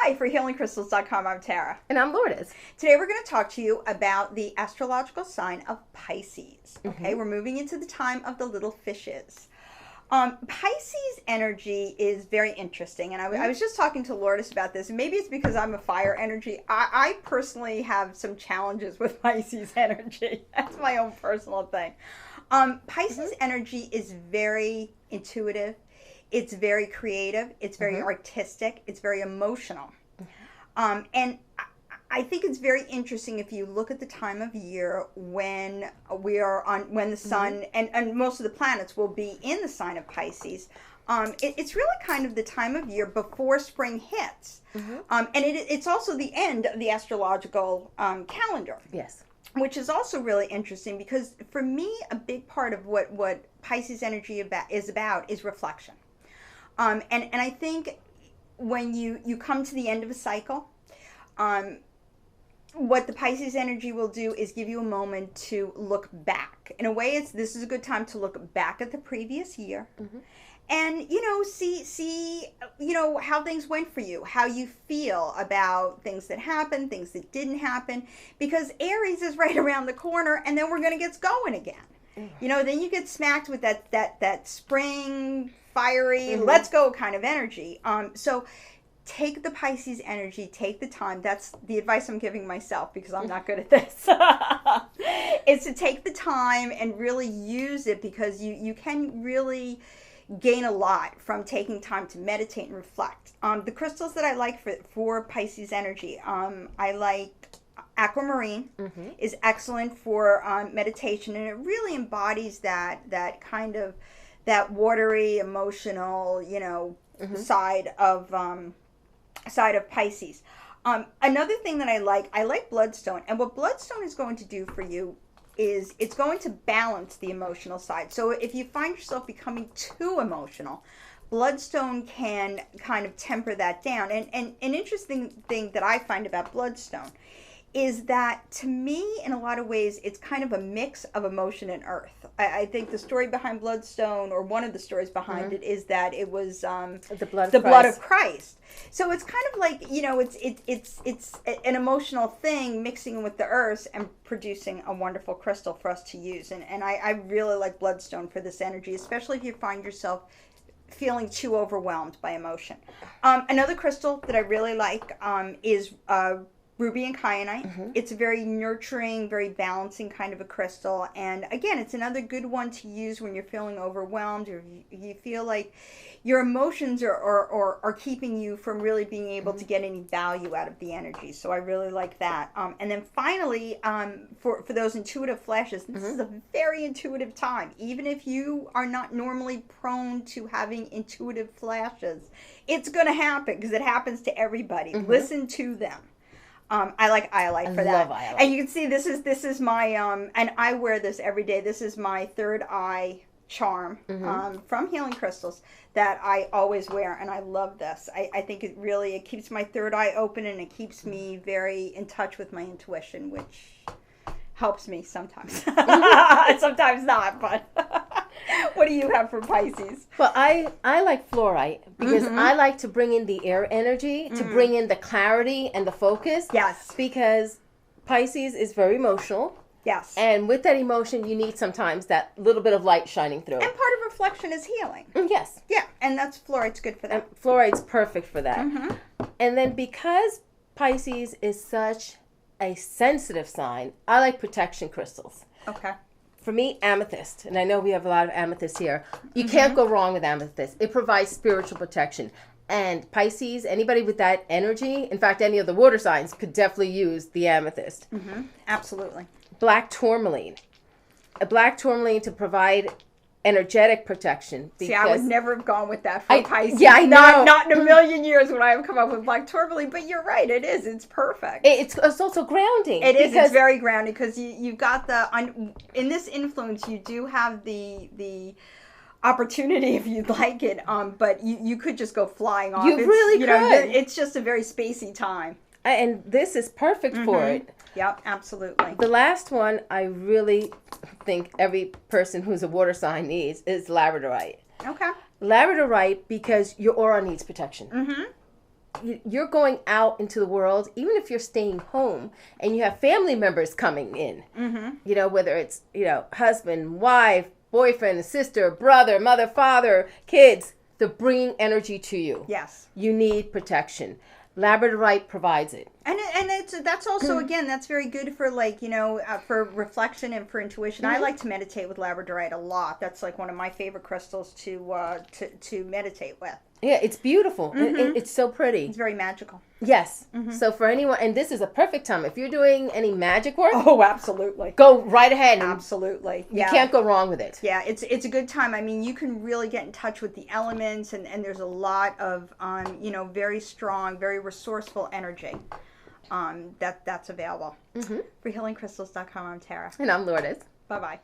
Hi, for healingcrystals.com, I'm Tara. And I'm Lourdes. Today we're going to talk to you about the astrological sign of Pisces. Okay, we're moving into the time of the little fishes. Pisces energy is very interesting, and I was just talking to Lourdes about this, and maybe it's because I'm a fire energy. I personally have some challenges with Pisces energy. That's my own personal thing. Pisces energy is very intuitive. It's very creative. It's very artistic. It's very emotional. And I think it's very interesting if you look at the time of year when we are on, when the sun and most of the planets will be in the sign of Pisces. It's really kind of the time of year before spring hits. And it's also the end of the astrological calendar. Yes. Which is also really interesting because for me, a big part of what Pisces energy is about is reflection. And I think when you come to the end of a cycle, what the Pisces energy will do is give you a moment to look back. In a way, this is a good time to look back at the previous year and, see how things went for you, how you feel about things that happened, things that didn't happen, because Aries is right around the corner and then we're going to get going again. Then you get smacked with that spring, fiery, let's go kind of energy. So take the Pisces energy, take the time. That's the advice I'm giving myself because I'm not good at this. Is to take the time and really use it because you can really gain a lot from taking time to meditate and reflect. The crystals that I like for Pisces energy, I like aquamarine is excellent for meditation, and it really embodies that kind of that watery, emotional, side of Pisces. Another thing that I like bloodstone, and what bloodstone is going to do for you is it's going to balance the emotional side. So if you find yourself becoming too emotional, bloodstone can kind of temper that down. And an interesting thing that I find about bloodstone is that, to me, in a lot of ways, it's kind of a mix of emotion and earth. I think the story behind bloodstone, or one of the stories behind it, is that it was the blood of Christ. So it's kind of like, it's an emotional thing mixing with the earth and producing a wonderful crystal for us to use. And I really like bloodstone for this energy, especially if you find yourself feeling too overwhelmed by emotion. Another crystal that I really like is ruby and kyanite. It's a very nurturing, very balancing kind of a crystal. And again, it's another good one to use when you're feeling overwhelmed or you feel like your emotions are keeping you from really being able to get any value out of the energy. So I really like that. And then finally, for those intuitive flashes, this is a very intuitive time. Even if you are not normally prone to having intuitive flashes, it's going to happen because it happens to everybody. Listen to them. I like iolite for that. Love iolite. And you can see this is my and I wear this every day. This is my third eye charm from Healing Crystals that I always wear, and I love this. I think it keeps my third eye open, and it keeps me very in touch with my intuition, which helps me sometimes. Sometimes not, but what do you have for Pisces? Well, I like fluorite because I like to bring in the air energy, to bring in the clarity and the focus. Yes. Because Pisces is very emotional. Yes. And with that emotion, you need sometimes that little bit of light shining through. And part of reflection is healing. Yes. Yeah, and that's fluorite's good for that. And fluorite's perfect for that. And then because Pisces is such a sensitive sign, I like protection crystals. Okay. For me, amethyst, and I know we have a lot of amethyst here. You can't go wrong with amethyst. It provides spiritual protection. And Pisces, anybody with that energy, in fact, any of the water signs could definitely use the amethyst. Absolutely. Black tourmaline. A black tourmaline to provide energetic protection. See, I would never have gone with that for Pisces. Yeah, I know. Not in a million years would I have come up with black tourmaline, but you're right, it is. It's perfect. It's also grounding. It is. It's very grounding because you've got in this influence, you do have the opportunity if you'd like it, but you could just go flying off. You really could. It's just a very spacey time. And this is perfect for it. Yep, absolutely. The last one I really think every person who's a water sign needs is labradorite. Okay. Labradorite because your aura needs protection. you're going out into the world, even if you're staying home and you have family members coming in, you know, whether it's, you know, husband, wife, boyfriend, sister, brother, mother, father, kids, they're bringing energy to you. Yes. You need protection. Labradorite provides it. And that's also, again, that's very good for, like, you know, for reflection and for intuition. I like to meditate with labradorite a lot. That's like one of my favorite crystals to meditate with. Yeah, it's beautiful. It's so pretty. It's very magical. Yes. So for anyone, and this is a perfect time. If you're doing any magic work, Oh, absolutely. go right ahead. Absolutely. You can't go wrong with it. Yeah, it's a good time. I mean, you can really get in touch with the elements, and there's a lot of, you know, very strong, very resourceful energy that's available. For healingcrystals.com, I'm Tara. And I'm Lourdes. Bye-bye.